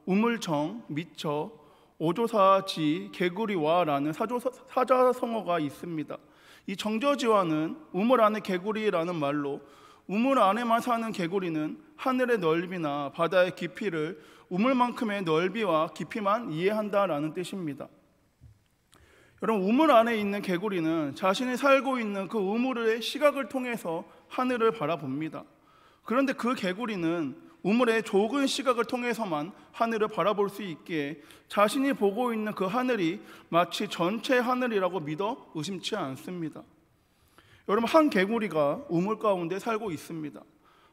우물정, 미처, 오조사지, 개구리와라는 사자성어가 있습니다. 이 정저지와는 우물 안의 개구리라는 말로 우물 안에만 사는 개구리는 하늘의 넓이나 바다의 깊이를 우물만큼의 넓이와 깊이만 이해한다라는 뜻입니다. 여러분, 우물 안에 있는 개구리는 자신이 살고 있는 그 우물의 시각을 통해서 하늘을 바라봅니다. 그런데 그 개구리는 우물의 좁은 시각을 통해서만 하늘을 바라볼 수 있기에 자신이 보고 있는 그 하늘이 마치 전체 하늘이라고 믿어 의심치 않습니다. 여러분, 한 개구리가 우물 가운데 살고 있습니다.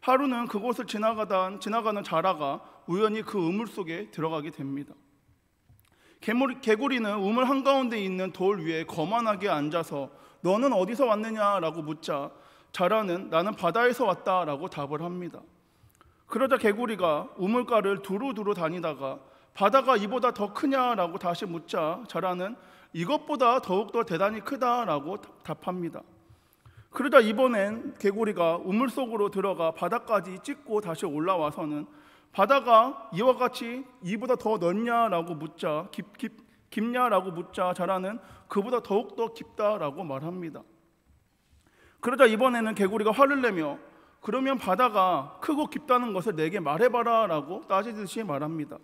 하루는 그곳을 지나가는 자라가 우연히 그 우물 속에 들어가게 됩니다. 개구리는 우물 한가운데 있는 돌 위에 거만하게 앉아서 너는 어디서 왔느냐라고 묻자 자라는 나는 바다에서 왔다라고 답을 합니다. 그러자 개구리가 우물가를 두루두루 다니다가 바다가 이보다 더 크냐라고 다시 묻자 자라는 이것보다 더욱더 대단히 크다라고 답합니다. 그러자 이번엔 개구리가 우물 속으로 들어가 바다까지 찍고 다시 올라와서는 바다가 이와 같이 이보다 더 넓냐라고 묻자 깊냐라고 묻자 자라는 그보다 더욱더 깊다라고 말합니다. 그러자 이번에는 개구리가 화를 내며 그러면 바다가 크고 깊다는 것을 내게 말해봐라 라고 따지듯이 말합니다.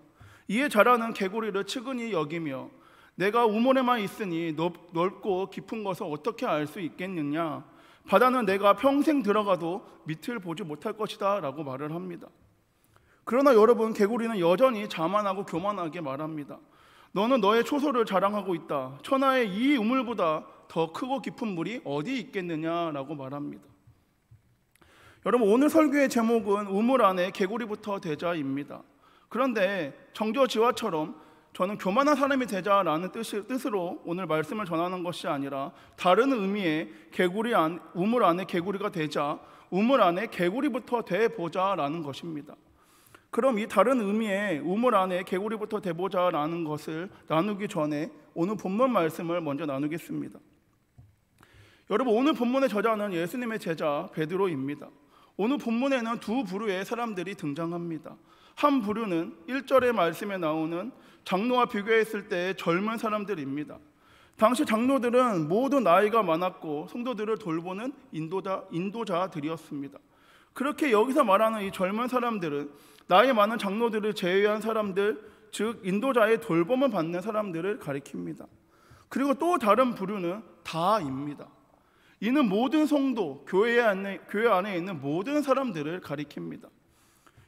이에 자라는 개구리를 측은히 여기며 내가 우물에만 있으니 넓고 깊은 것을 어떻게 알 수 있겠느냐, 바다는 내가 평생 들어가도 밑을 보지 못할 것이다 라고 말을 합니다. 그러나 여러분, 개구리는 여전히 자만하고 교만하게 말합니다. 너는 너의 초소를 자랑하고 있다. 천하의 이 우물보다 더 크고 깊은 물이 어디 있겠느냐라고 말합니다. 여러분, 오늘 설교의 제목은 우물 안에 개구리부터 되자입니다. 그런데 정저지와처럼 저는 교만한 사람이 되자라는 뜻으로 오늘 말씀을 전하는 것이 아니라 다른 의미의 우물 안에 개구리가 되자, 우물 안에 개구리부터 돼보자라는 것입니다. 그럼 이 다른 의미의 우물 안에 개구리부터 돼보자라는 것을 나누기 전에 오늘 본문 말씀을 먼저 나누겠습니다. 여러분, 오늘 본문의 저자는 예수님의 제자 베드로입니다. 오늘 본문에는 두 부류의 사람들이 등장합니다. 한 부류는 1절의 말씀에 나오는 장로와 비교했을 때의 젊은 사람들입니다. 당시 장로들은 모두 나이가 많았고 성도들을 돌보는 인도자들이었습니다. 그렇게 여기서 말하는 이 젊은 사람들은 나이 많은 장로들을 제외한 사람들, 즉 인도자의 돌봄을 받는 사람들을 가리킵니다. 그리고 또 다른 부류는 다입니다. 이는 모든 성도, 교회 안에 있는 모든 사람들을 가리킵니다.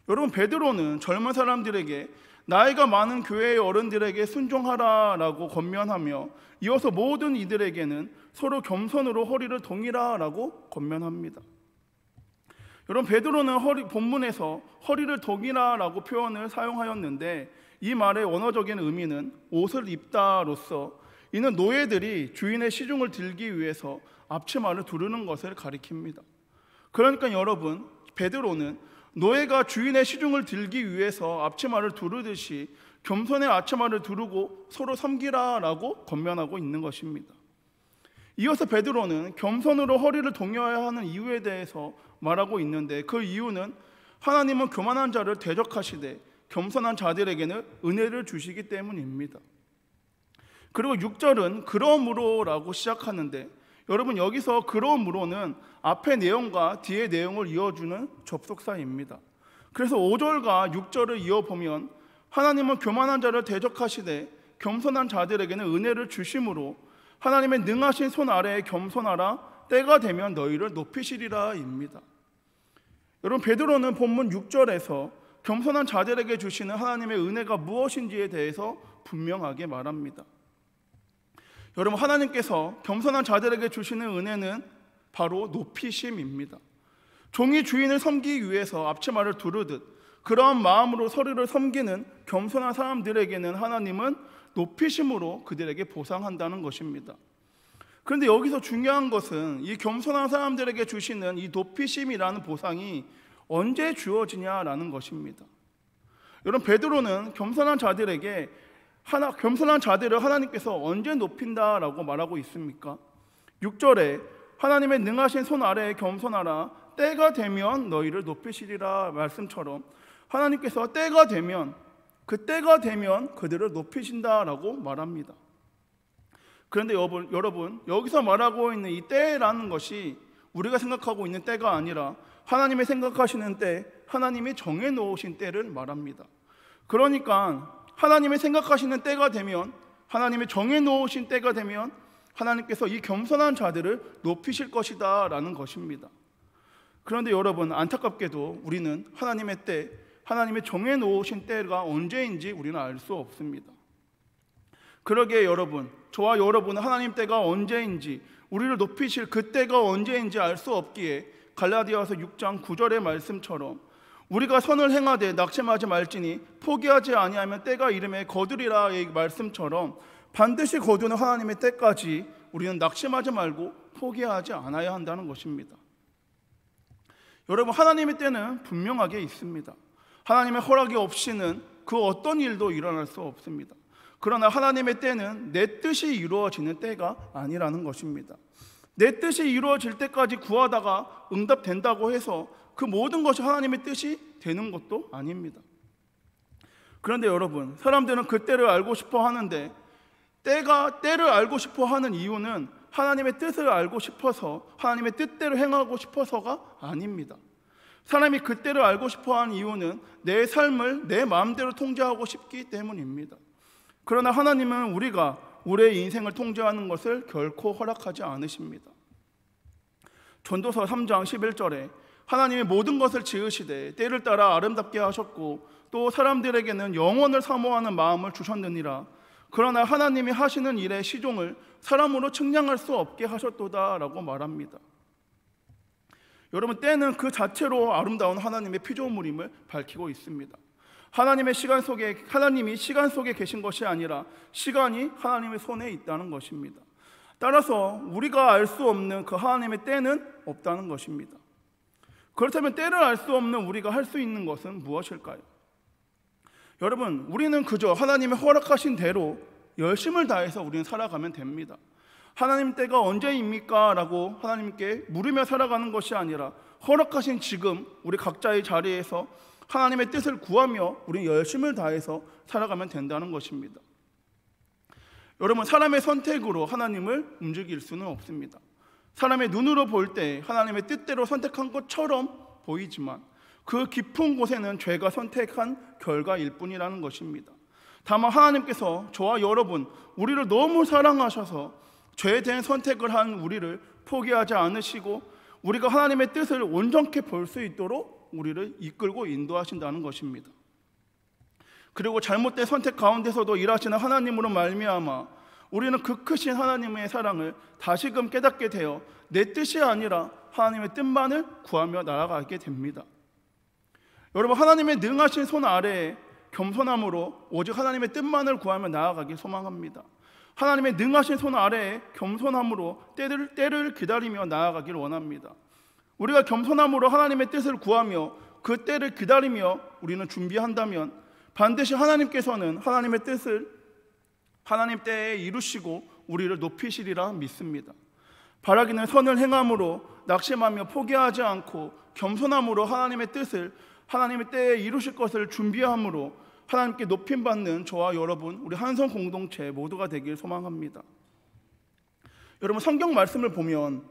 여러분, 베드로는 젊은 사람들에게 나이가 많은 교회의 어른들에게 순종하라라고 권면하며 이어서 모든 이들에게는 서로 겸손으로 허리를 동이라라고 권면합니다. 여러분, 베드로는 본문에서 허리를 동이라라고 표현을 사용하였는데 이 말의 원어적인 의미는 옷을 입다로서 이는 노예들이 주인의 시중을 들기 위해서 앞치마를 두르는 것을 가리킵니다. 그러니까 여러분, 베드로는 노예가 주인의 시중을 들기 위해서 앞치마를 두르듯이 겸손의 앞치마를 두르고 서로 섬기라라고 권면하고 있는 것입니다. 이어서 베드로는 겸손으로 허리를 동여야 하는 이유에 대해서 말하고 있는데 그 이유는 하나님은 교만한 자를 대적하시되 겸손한 자들에게는 은혜를 주시기 때문입니다. 그리고 6절은 그러므로라고 시작하는데 여러분, 여기서 그러므로는 앞의 내용과 뒤의 내용을 이어주는 접속사입니다. 그래서 5절과 6절을 이어보면 하나님은 교만한 자를 대적하시되 겸손한 자들에게는 은혜를 주심으로 하나님의 능하신 손 아래에 겸손하라, 때가 되면 너희를 높이시리라 입니다. 여러분, 베드로는 본문 6절에서 겸손한 자들에게 주시는 하나님의 은혜가 무엇인지에 대해서 분명하게 말합니다. 여러분, 하나님께서 겸손한 자들에게 주시는 은혜는 바로 높이심입니다. 종이 주인을 섬기기 위해서 앞치마를 두르듯 그러한 마음으로 서로를 섬기는 겸손한 사람들에게는 하나님은 높이심으로 그들에게 보상한다는 것입니다. 그런데 여기서 중요한 것은 이 겸손한 사람들에게 주시는 이 높이심이라는 보상이 언제 주어지냐라는 것입니다. 여러분, 베드로는 겸손한 자들을 하나님께서 언제 높인다라고 말하고 있습니까? 6절에 하나님의 능하신 손 아래에 겸손하라, 때가 되면 너희를 높이시리라 말씀처럼 하나님께서 때가 되면 그 때가 되면 그들을 높이신다라고 말합니다. 그런데 여러분, 여기서 말하고 있는 이 때라는 것이 우리가 생각하고 있는 때가 아니라 하나님이 생각하시는 때, 하나님이 정해놓으신 때를 말합니다. 그러니까 하나님이 생각하시는 때가 되면, 하나님이 정해놓으신 때가 되면 하나님께서 이 겸손한 자들을 높이실 것이다 라는 것입니다. 그런데 여러분, 안타깝게도 우리는 하나님의 때, 하나님이 정해놓으신 때가 언제인지 우리는 알 수 없습니다. 그러기에 여러분, 저와 여러분은 하나님 때가 언제인지, 우리를 높이실 그 때가 언제인지 알 수 없기에 갈라디아서 6장 9절의 말씀처럼 우리가 선을 행하되 낙심하지 말지니 포기하지 아니하면 때가 이름에 거두리라의 말씀처럼 반드시 거두는 하나님의 때까지 우리는 낙심하지 말고 포기하지 않아야 한다는 것입니다. 여러분, 하나님의 때는 분명하게 있습니다. 하나님의 허락이 없이는 그 어떤 일도 일어날 수 없습니다. 그러나 하나님의 때는 내 뜻이 이루어지는 때가 아니라는 것입니다. 내 뜻이 이루어질 때까지 구하다가 응답된다고 해서 그 모든 것이 하나님의 뜻이 되는 것도 아닙니다. 그런데 여러분, 사람들은 그 때를 알고 싶어 하는데 때를 알고 싶어 하는 이유는 하나님의 뜻을 알고 싶어서, 하나님의 뜻대로 행하고 싶어서가 아닙니다. 사람이 그 때를 알고 싶어 하는 이유는 내 삶을 내 마음대로 통제하고 싶기 때문입니다. 그러나 하나님은 우리가 우리의 인생을 통제하는 것을 결코 허락하지 않으십니다. 전도서 3장 11절에 하나님이 모든 것을 지으시되 때를 따라 아름답게 하셨고 또 사람들에게는 영원을 사모하는 마음을 주셨느니라. 그러나 하나님이 하시는 일의 시종을 사람으로 측량할 수 없게 하셨도다 라고 말합니다. 여러분, 때는 그 자체로 아름다운 하나님의 피조물임을 밝히고 있습니다. 하나님이 시간 속에 계신 것이 아니라 시간이 하나님의 손에 있다는 것입니다. 따라서 우리가 알 수 없는 그 하나님의 때는 없다는 것입니다. 그렇다면 때를 알 수 없는 우리가 할 수 있는 것은 무엇일까요? 여러분, 우리는 그저 하나님의 허락하신 대로 열심을 다해서 우리는 살아가면 됩니다. 하나님 때가 언제입니까? 라고 하나님께 물으며 살아가는 것이 아니라 허락하신 지금 우리 각자의 자리에서 하나님의 뜻을 구하며 우리는 열심을 다해서 살아가면 된다는 것입니다. 여러분, 사람의 선택으로 하나님을 움직일 수는 없습니다. 사람의 눈으로 볼 때 하나님의 뜻대로 선택한 것처럼 보이지만 그 깊은 곳에는 죄가 선택한 결과일 뿐이라는 것입니다. 다만 하나님께서 저와 여러분, 우리를 너무 사랑하셔서 죄된 선택을 한 우리를 포기하지 않으시고 우리가 하나님의 뜻을 온전케 볼 수 있도록 우리를 이끌고 인도하신다는 것입니다. 그리고 잘못된 선택 가운데서도 일하시는 하나님으로 말미암아 우리는 그 크신 하나님의 사랑을 다시금 깨닫게 되어 내 뜻이 아니라 하나님의 뜻만을 구하며 나아가게 됩니다. 여러분, 하나님의 능하신 손 아래에 겸손함으로 오직 하나님의 뜻만을 구하며 나아가길 소망합니다. 하나님의 능하신 손 아래에 겸손함으로 때를 기다리며 나아가길 원합니다. 우리가 겸손함으로 하나님의 뜻을 구하며 그 때를 기다리며 우리는 준비한다면 반드시 하나님께서는 하나님의 뜻을 하나님 때에 이루시고 우리를 높이시리라 믿습니다. 바라기는 선을 행함으로 낙심하며 포기하지 않고 겸손함으로 하나님의 뜻을 하나님의 때에 이루실 것을 준비함으로 하나님께 높임받는 저와 여러분, 우리 한성 공동체 모두가 되길 소망합니다. 여러분, 성경 말씀을 보면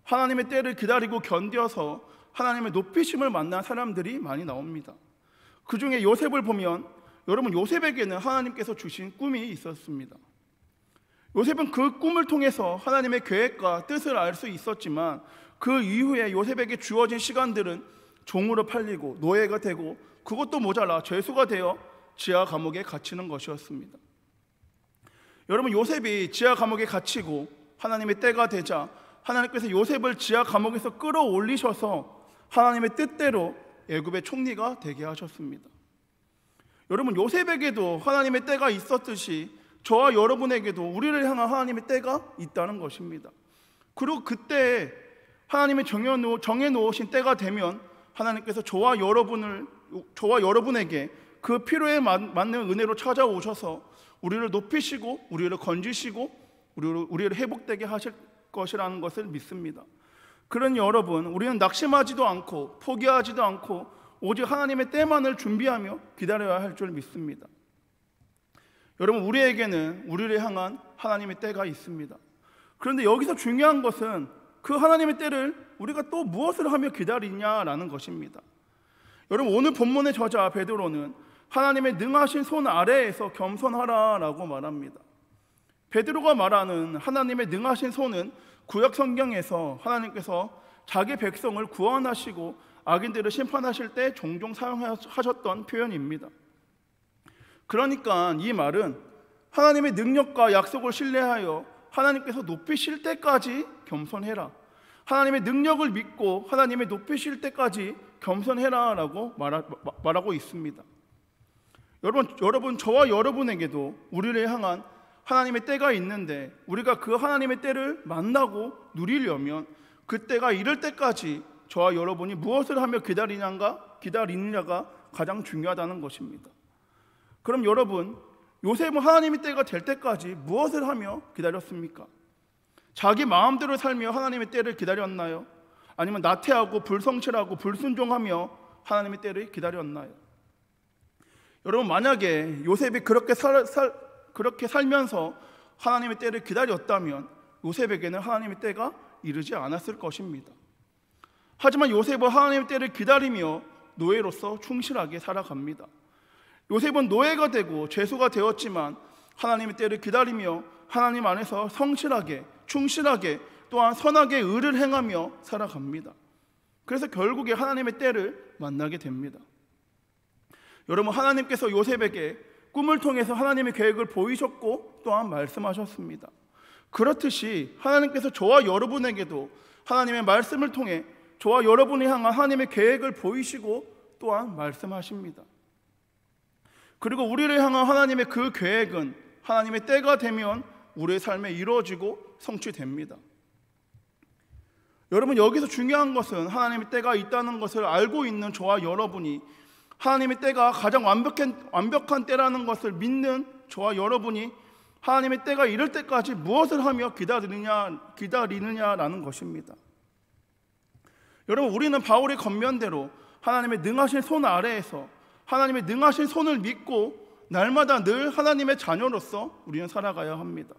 하나님의 때를 기다리고 견뎌서 하나님의 높이심을 만난 사람들이 많이 나옵니다. 그 중에 요셉을 보면 여러분, 요셉에게는 하나님께서 주신 꿈이 있었습니다. 요셉은 그 꿈을 통해서 하나님의 계획과 뜻을 알 수 있었지만 그 이후에 요셉에게 주어진 시간들은 종으로 팔리고 노예가 되고 그것도 모자라 죄수가 되어 지하 감옥에 갇히는 것이었습니다. 여러분, 요셉이 지하 감옥에 갇히고 하나님의 때가 되자 하나님께서 요셉을 지하 감옥에서 끌어올리셔서 하나님의 뜻대로 애굽의 총리가 되게 하셨습니다. 여러분, 요셉에게도 하나님의 때가 있었듯이 저와 여러분에게도 우리를 향한 하나님의 때가 있다는 것입니다. 그리고 그때 하나님이 정해놓으신 때가 되면 하나님께서 저와 여러분에게 그 필요에 맞는 은혜로 찾아오셔서 우리를 높이시고 우리를 건지시고 우리를 회복되게 하실 것이라는 것을 믿습니다. 그러니 여러분, 우리는 낙심하지도 않고 포기하지도 않고 오직 하나님의 때만을 준비하며 기다려야 할 줄 믿습니다. 여러분, 우리를 향한 하나님의 때가 있습니다. 그런데 여기서 중요한 것은 그 하나님의 때를 우리가 또 무엇을 하며 기다리냐라는 것입니다. 여러분, 오늘 본문의 저자 베드로는 하나님의 능하신 손 아래에서 겸손하라라고 말합니다. 베드로가 말하는 하나님의 능하신 손은 구약 성경에서 하나님께서 자기 백성을 구원하시고 악인들을 심판하실 때 종종 사용하셨던 표현입니다. 그러니까 이 말은 하나님의 능력과 약속을 신뢰하여 하나님께서 높이실 때까지 겸손해라, 하나님의 능력을 믿고 하나님의 높이실 때까지 겸손해라라고 말하고 있습니다. 여러분, 저와 여러분에게도 우리를 향한 하나님의 때가 있는데 우리가 그 하나님의 때를 만나고 누리려면 그 때가 이를 때까지 저와 여러분이 무엇을 하며 기다리느냐가 가장 중요하다는 것입니다. 그럼 여러분, 요셉은 하나님의 때가 될 때까지 무엇을 하며 기다렸습니까? 자기 마음대로 살며 하나님의 때를 기다렸나요? 아니면 나태하고 불성실하고 불순종하며 하나님의 때를 기다렸나요? 여러분, 만약에 요셉이 그렇게 살면서 하나님의 때를 기다렸다면 요셉에게는 하나님의 때가 이르지 않았을 것입니다. 하지만 요셉은 하나님의 때를 기다리며 노예로서 충실하게 살아갑니다. 요셉은 노예가 되고 죄수가 되었지만 하나님의 때를 기다리며 하나님 안에서 성실하게, 충실하게, 또한 선하게 의를 행하며 살아갑니다. 그래서 결국에 하나님의 때를 만나게 됩니다. 여러분, 하나님께서 요셉에게 꿈을 통해서 하나님의 계획을 보이셨고 또한 말씀하셨습니다. 그렇듯이 하나님께서 저와 여러분에게도 하나님의 말씀을 통해 저와 여러분이 향한 하나님의 계획을 보이시고 또한 말씀하십니다. 그리고 우리를 향한 하나님의 그 계획은 하나님의 때가 되면 우리의 삶에 이루어지고 성취됩니다. 여러분, 여기서 중요한 것은 하나님의 때가 있다는 것을 알고 있는 저와 여러분이 하나님의 때가 가장 완벽한 때라는 것을 믿는 저와 여러분이 하나님의 때가 이를 때까지 무엇을 하며 기다리느냐라는 것입니다. 여러분, 우리는 바울의 겉면대로 하나님의 능하신 손 아래에서 하나님의 능하신 손을 믿고 날마다 늘 하나님의 자녀로서 우리는 살아가야 합니다.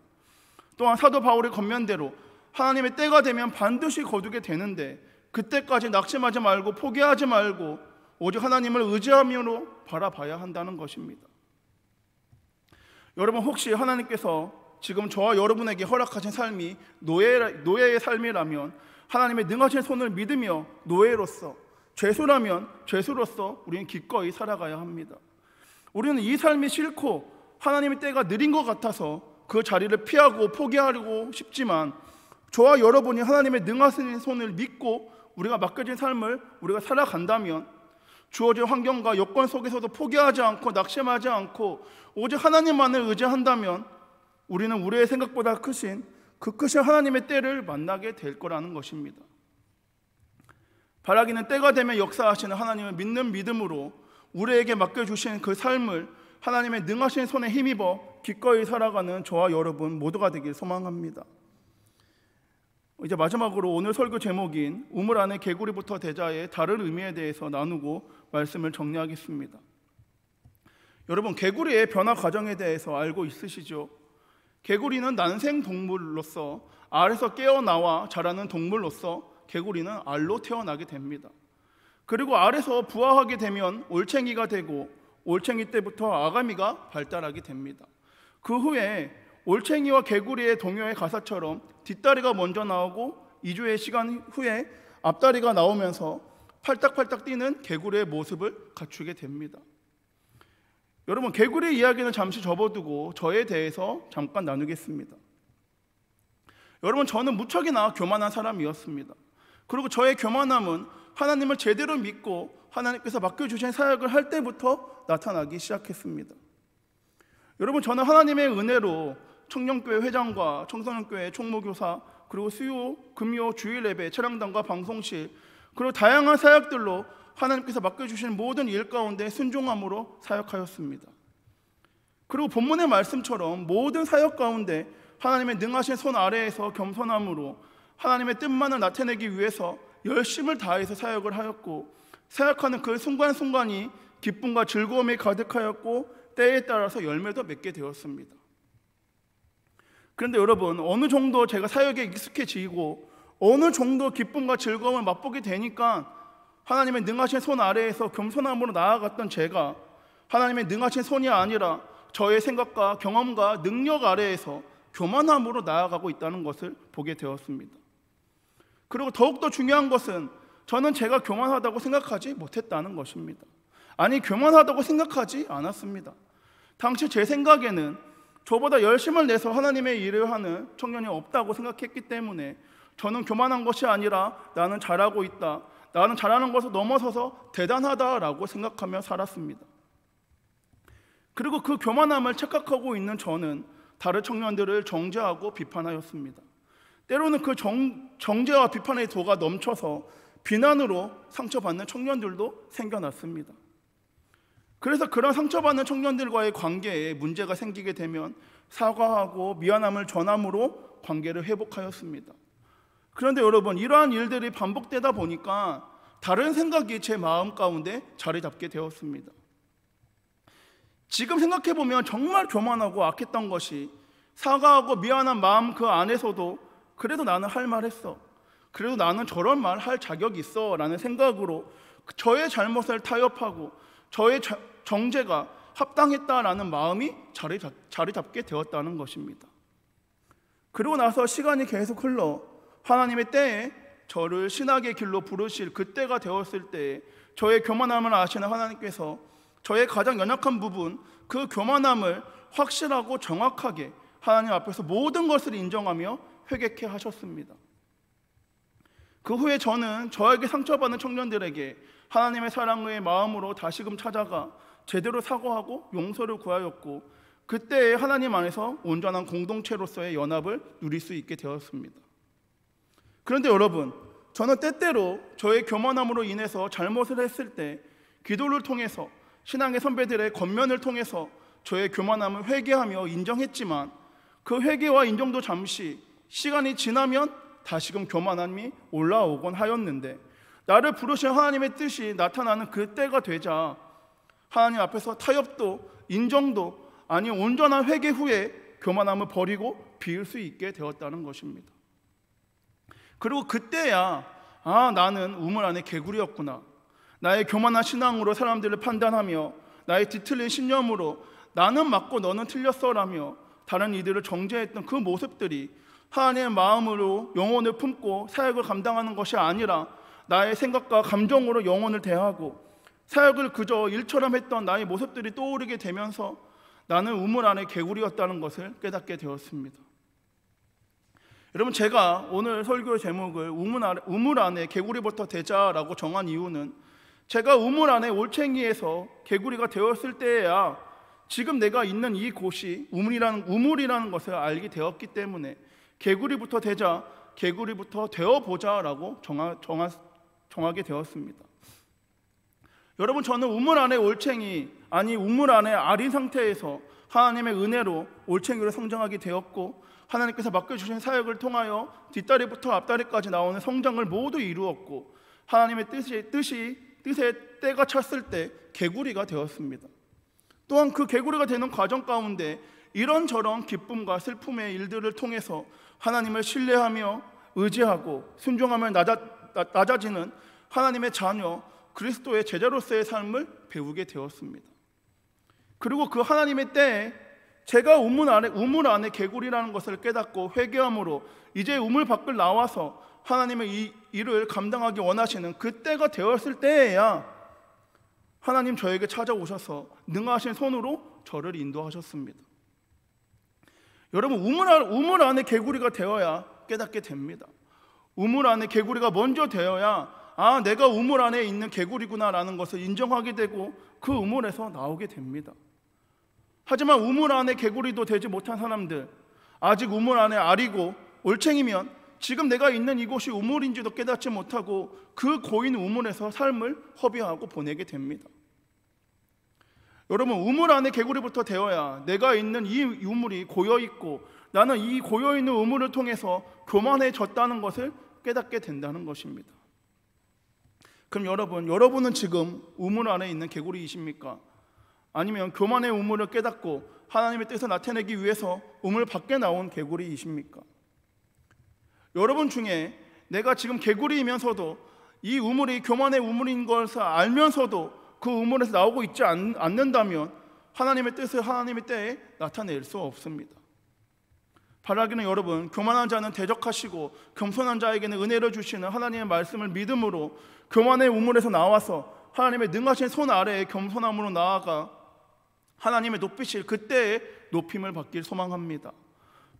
또한 사도 바울의 겉면대로 하나님의 때가 되면 반드시 거두게 되는데 그때까지 낙심하지 말고 포기하지 말고 오직 하나님을 의지하며 바라봐야 한다는 것입니다. 여러분, 혹시 하나님께서 지금 저와 여러분에게 허락하신 삶이 노예의 삶이라면 하나님의 능하신 손을 믿으며 노예로서, 죄수라면 죄수로서 우리는 기꺼이 살아가야 합니다. 우리는 이 삶이 싫고 하나님의 때가 느린 것 같아서 그 자리를 피하고 포기하려고 싶지만 저와 여러분이 하나님의 능하신 손을 믿고 우리가 맡겨진 삶을 우리가 살아간다면 주어진 환경과 여건 속에서도 포기하지 않고 낙심하지 않고 오직 하나님만을 의지한다면 우리는 우리의 생각보다 크신 하나님의 때를 만나게 될 거라는 것입니다. 바라기는 때가 되면 역사하시는 하나님을 믿는 믿음으로 우리에게 맡겨주신 그 삶을 하나님의 능하신 손에 힘입어 기꺼이 살아가는 저와 여러분 모두가 되길 소망합니다. 이제 마지막으로 오늘 설교 제목인 우물 안에 개구리부터 대자의 다른 의미에 대해서 나누고 말씀을 정리하겠습니다. 여러분, 개구리의 변화 과정에 대해서 알고 있으시죠? 개구리는 난생 동물로서 알에서 깨어나와 자라는 동물로서 개구리는 알로 태어나게 됩니다. 그리고 알에서 부화하게 되면 올챙이가 되고 올챙이 때부터 아가미가 발달하게 됩니다. 그 후에 올챙이와 개구리의 동요의 가사처럼 뒷다리가 먼저 나오고 2주의 시간 후에 앞다리가 나오면서 팔딱팔딱 뛰는 개구리의 모습을 갖추게 됩니다. 여러분, 개구리의 이야기는 잠시 접어두고 저에 대해서 잠깐 나누겠습니다. 여러분, 저는 무척이나 교만한 사람이었습니다. 그리고 저의 교만함은 하나님을 제대로 믿고 하나님께서 맡겨주신 사역을 할 때부터 나타나기 시작했습니다. 여러분, 저는 하나님의 은혜로 청년교회 회장과 청소년교회 총무교사, 그리고 수요, 금요, 주일 예배, 찬양단과 방송실, 그리고 다양한 사역들로 하나님께서 맡겨주신 모든 일 가운데 순종함으로 사역하였습니다. 그리고 본문의 말씀처럼 모든 사역 가운데 하나님의 능하신 손 아래에서 겸손함으로 하나님의 뜻만을 나타내기 위해서 열심을 다해서 사역을 하였고, 사역하는 그 순간순간이 기쁨과 즐거움이 가득하였고 때에 따라서 열매도 맺게 되었습니다. 그런데 여러분, 어느 정도 제가 사역에 익숙해지고 어느 정도 기쁨과 즐거움을 맛보게 되니까 하나님의 능하신 손 아래에서 겸손함으로 나아갔던 제가 하나님의 능하신 손이 아니라 저의 생각과 경험과 능력 아래에서 교만함으로 나아가고 있다는 것을 보게 되었습니다. 그리고 더욱더 중요한 것은 저는 제가 교만하다고 생각하지 못했다는 것입니다. 아니, 교만하다고 생각하지 않았습니다. 당시 제 생각에는 저보다 열심을 내서 하나님의 일을 하는 청년이 없다고 생각했기 때문에 저는 교만한 것이 아니라 나는 잘하고 있다, 나는 잘하는 것을 넘어서서 대단하다라고 생각하며 살았습니다. 그리고 그 교만함을 착각하고 있는 저는 다른 청년들을 정죄하고 비판하였습니다. 때로는 그 정죄와 비판의 도가 넘쳐서 비난으로 상처받는 청년들도 생겨났습니다. 그래서 그런 상처받는 청년들과의 관계에 문제가 생기게 되면 사과하고 미안함을 전함으로 관계를 회복하였습니다. 그런데 여러분, 이러한 일들이 반복되다 보니까 다른 생각이 제 마음 가운데 자리 잡게 되었습니다. 지금 생각해보면 정말 교만하고 악했던 것이 사과하고 미안한 마음 그 안에서도 그래도 나는 할 말 했어, 그래도 나는 저런 말 할 자격이 있어 라는 생각으로 저의 잘못을 타협하고 저의 정죄가 합당했다라는 마음이 자리 잡게 되었다는 것입니다. 그리고 나서 시간이 계속 흘러 하나님의 때에 저를 신학의 길로 부르실 그때가 되었을 때 저의 교만함을 아시는 하나님께서 저의 가장 연약한 부분, 그 교만함을 확실하고 정확하게 하나님 앞에서 모든 것을 인정하며 회개케 하셨습니다. 그 후에 저는 저에게 상처받는 청년들에게 하나님의 사랑의 마음으로 다시금 찾아가 제대로 사과하고 용서를 구하였고, 그때에 하나님 안에서 온전한 공동체로서의 연합을 누릴 수 있게 되었습니다. 그런데 여러분, 저는 때때로 저의 교만함으로 인해서 잘못을 했을 때 기도를 통해서 신앙의 선배들의 권면을 통해서 저의 교만함을 회개하며 인정했지만 그 회개와 인정도 잠시, 시간이 지나면 다시금 교만함이 올라오곤 하였는데, 나를 부르신 하나님의 뜻이 나타나는 그 때가 되자 하나님 앞에서 타협도 인정도 아니 온전한 회개 후에 교만함을 버리고 비울 수 있게 되었다는 것입니다. 그리고 그때야 나는 우물 안의 개구리였구나, 나의 교만한 신앙으로 사람들을 판단하며 나의 뒤틀린 신념으로 나는 맞고 너는 틀렸어라며 다른 이들을 정죄했던 그 모습들이 하나님의 마음으로 영혼을 품고 사역을 감당하는 것이 아니라 나의 생각과 감정으로 영혼을 대하고 사역을 그저 일처럼 했던 나의 모습들이 떠오르게 되면서 나는 우물 안의 개구리였다는 것을 깨닫게 되었습니다. 여러분, 제가 오늘 설교의 제목을 우물 안에 개구리부터 되자라고 정한 이유는 제가 우물 안에 올챙이에서 개구리가 되었을 때에야 지금 내가 있는 이 곳이 우물이라는 것을 알게 되었기 때문에 개구리부터 되자, 개구리부터 되어보자라고 정하게 되었습니다. 여러분, 저는 우물 안에 올챙이, 아니 우물 안에 알인 상태에서 하나님의 은혜로 올챙이로 성장하게 되었고, 하나님께서 맡겨주신 사역을 통하여 뒷다리부터 앞다리까지 나오는 성장을 모두 이루었고, 하나님의 뜻에 때가 찼을 때 개구리가 되었습니다. 또한 그 개구리가 되는 과정 가운데 이런저런 기쁨과 슬픔의 일들을 통해서 하나님을 신뢰하며 의지하고 순종하며 낮아지는 하나님의 자녀, 그리스도의 제자로서의 삶을 배우게 되었습니다. 그리고 그 하나님의 때에 제가 우물 안에 개구리라는 것을 깨닫고 회개함으로 이제 우물 밖을 나와서 하나님의 이 일을 감당하기 원하시는 그때가 되었을 때에야 하나님 저에게 찾아오셔서 능하신 손으로 저를 인도하셨습니다. 여러분, 우물 안에 개구리가 되어야 깨닫게 됩니다. 우물 안에 개구리가 먼저 되어야 내가 우물 안에 있는 개구리구나라는 것을 인정하게 되고 그 우물에서 나오게 됩니다. 하지만 우물 안에 개구리도 되지 못한 사람들, 아직 우물 안에 알이고 올챙이면 지금 내가 있는 이곳이 우물인지도 깨닫지 못하고 그 고인 우물에서 삶을 허비하고 보내게 됩니다. 여러분, 우물 안에 개구리부터 되어야 내가 있는 이 우물이 고여있고 나는 이 고여있는 우물을 통해서 교만해졌다는 것을 깨닫게 된다는 것입니다. 그럼 여러분은 지금 우물 안에 있는 개구리이십니까? 아니면 교만의 우물을 깨닫고 하나님의 뜻을 나타내기 위해서 우물 밖에 나온 개구리이십니까? 여러분 중에 내가 지금 개구리이면서도 이 우물이 교만의 우물인 것을 알면서도 그 우물에서 나오고 있지 않는다면 하나님의 뜻을 하나님의 때에 나타낼 수 없습니다. 바라기는 여러분, 교만한 자는 대적하시고 겸손한 자에게는 은혜를 주시는 하나님의 말씀을 믿음으로 교만의 우물에서 나와서 하나님의 능하신 손 아래에 겸손함으로 나아가 하나님의 높이실 그때의 높임을 받길 소망합니다.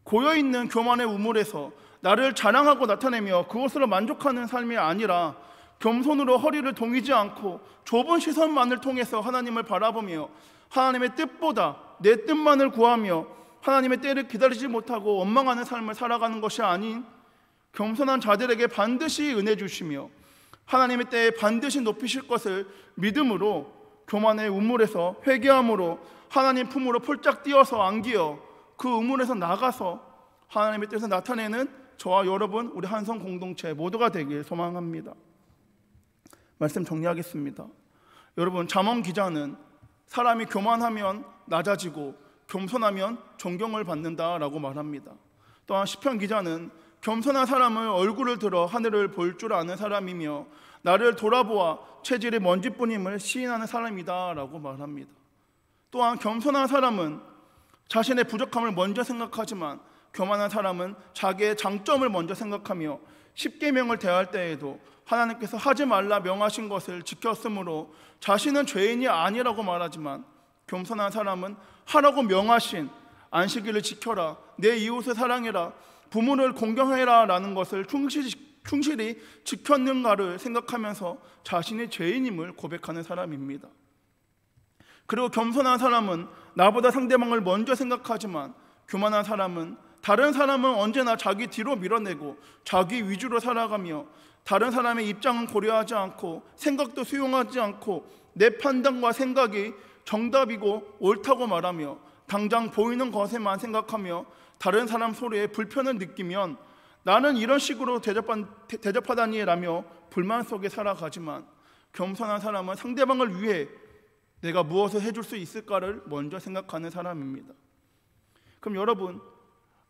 고여있는 교만의 우물에서 나를 자랑하고 나타내며 그것으로 만족하는 삶이 아니라 겸손으로 허리를 동이지 않고 좁은 시선만을 통해서 하나님을 바라보며 하나님의 뜻보다 내 뜻만을 구하며 하나님의 때를 기다리지 못하고 원망하는 삶을 살아가는 것이 아닌 겸손한 자들에게 반드시 은혜 주시며 하나님의 때에 반드시 높이실 것을 믿음으로 교만의 우물에서 회개함으로 하나님 품으로 폴짝 뛰어서 안기어 그 우물에서 나가서 하나님의 뜻을 나타내는 저와 여러분, 우리 한성 공동체 모두가 되길 소망합니다. 말씀 정리하겠습니다. 여러분, 잠언 기자는 사람이 교만하면 낮아지고 겸손하면 존경을 받는다라고 말합니다. 또한 시편 기자는 겸손한 사람은 얼굴을 들어 하늘을 볼 줄 아는 사람이며 나를 돌아보아 체질이 먼지뿐임을 시인하는 사람이다라고 말합니다. 또한 겸손한 사람은 자신의 부족함을 먼저 생각하지만 교만한 사람은 자기의 장점을 먼저 생각하며 십계명을 대할 때에도 하나님께서 하지 말라 명하신 것을 지켰으므로 자신은 죄인이 아니라고 말하지만 겸손한 사람은 하라고 명하신 안식일을 지켜라, 내 이웃을 사랑해라, 부모를 공경해라 라는 것을 충실히 지켰는가를 생각하면서 자신이 죄인임을 고백하는 사람입니다. 그리고 겸손한 사람은 나보다 상대방을 먼저 생각하지만 교만한 사람은 다른 사람은 언제나 자기 뒤로 밀어내고 자기 위주로 살아가며 다른 사람의 입장은 고려하지 않고 생각도 수용하지 않고 내 판단과 생각이 정답이고 옳다고 말하며 당장 보이는 것에만 생각하며 다른 사람 소리에 불편을 느끼면 나는 이런 식으로 대접하다니 라며 불만 속에 살아가지만 겸손한 사람은 상대방을 위해 내가 무엇을 해줄 수 있을까를 먼저 생각하는 사람입니다. 그럼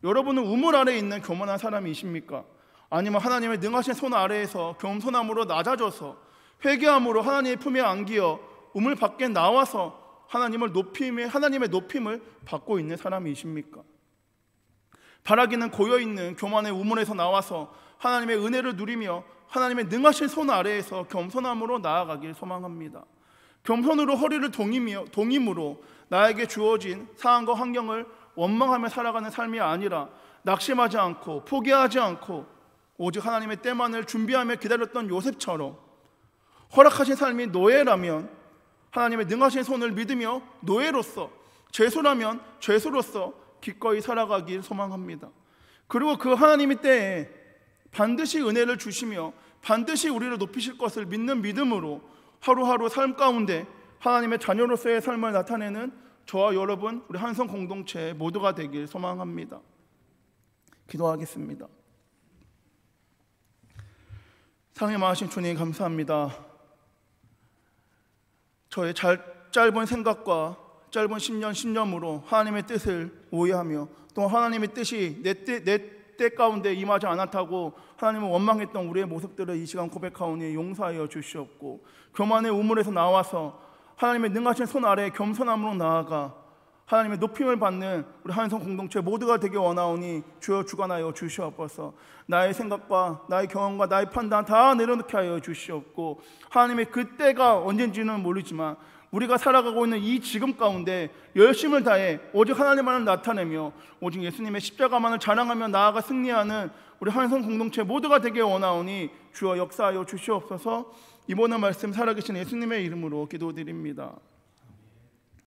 여러분은 우물 아래에 있는 교만한 사람이십니까? 아니면 하나님의 능하신 손 아래에서 겸손함으로 낮아져서 회개함으로 하나님의 품에 안기어 우물 밖에 나와서 하나님의 높임을 받고 있는 사람이십니까? 바라기는 고여있는 교만의 우물에서 나와서 하나님의 은혜를 누리며 하나님의 능하신 손 아래에서 겸손함으로 나아가길 소망합니다. 겸손으로 허리를 동임으로 나에게 주어진 상황과 환경을 원망하며 살아가는 삶이 아니라 낙심하지 않고 포기하지 않고 오직 하나님의 때만을 준비하며 기다렸던 요셉처럼 허락하신 삶이 노예라면 하나님의 능하신 손을 믿으며 노예로서, 죄수라면 죄수로서 기꺼이 살아가길 소망합니다. 그리고 그 하나님의 때에 반드시 은혜를 주시며 반드시 우리를 높이실 것을 믿는 믿음으로 하루하루 삶 가운데 하나님의 자녀로서의 삶을 나타내는 저와 여러분, 우리 한성 공동체 모두가 되길 소망합니다. 기도하겠습니다. 사랑이 많으신 주님, 감사합니다. 저의 짧은 생각과 짧은 10년, 10년으로 하나님의 뜻을 오해하며 또 하나님의 뜻이 내 때 가운데 임하지 않았다고 하나님을 원망했던 우리의 모습들을 이 시간 고백하오니 용서하여 주시옵고, 교만의 우물에서 나와서 하나님의 능하신 손 아래 겸손함으로 나아가 하나님의 높임을 받는 우리 한성 공동체 모두가 되게 원하오니 주여 주관하여 주시옵소서. 나의 생각과 나의 경험과 나의 판단 다 내려놓게 하여 주시옵고, 하나님의 그때가 언젠지는 모르지만 우리가 살아가고 있는 이 지금 가운데 열심을 다해 오직 하나님만을 나타내며 오직 예수님의 십자가만을 자랑하며 나아가 승리하는 우리 한성 공동체 모두가 되게 원하오니 주여 역사하여 주시옵소서. 이번의 말씀 살아계신 예수님의 이름으로 기도드립니다.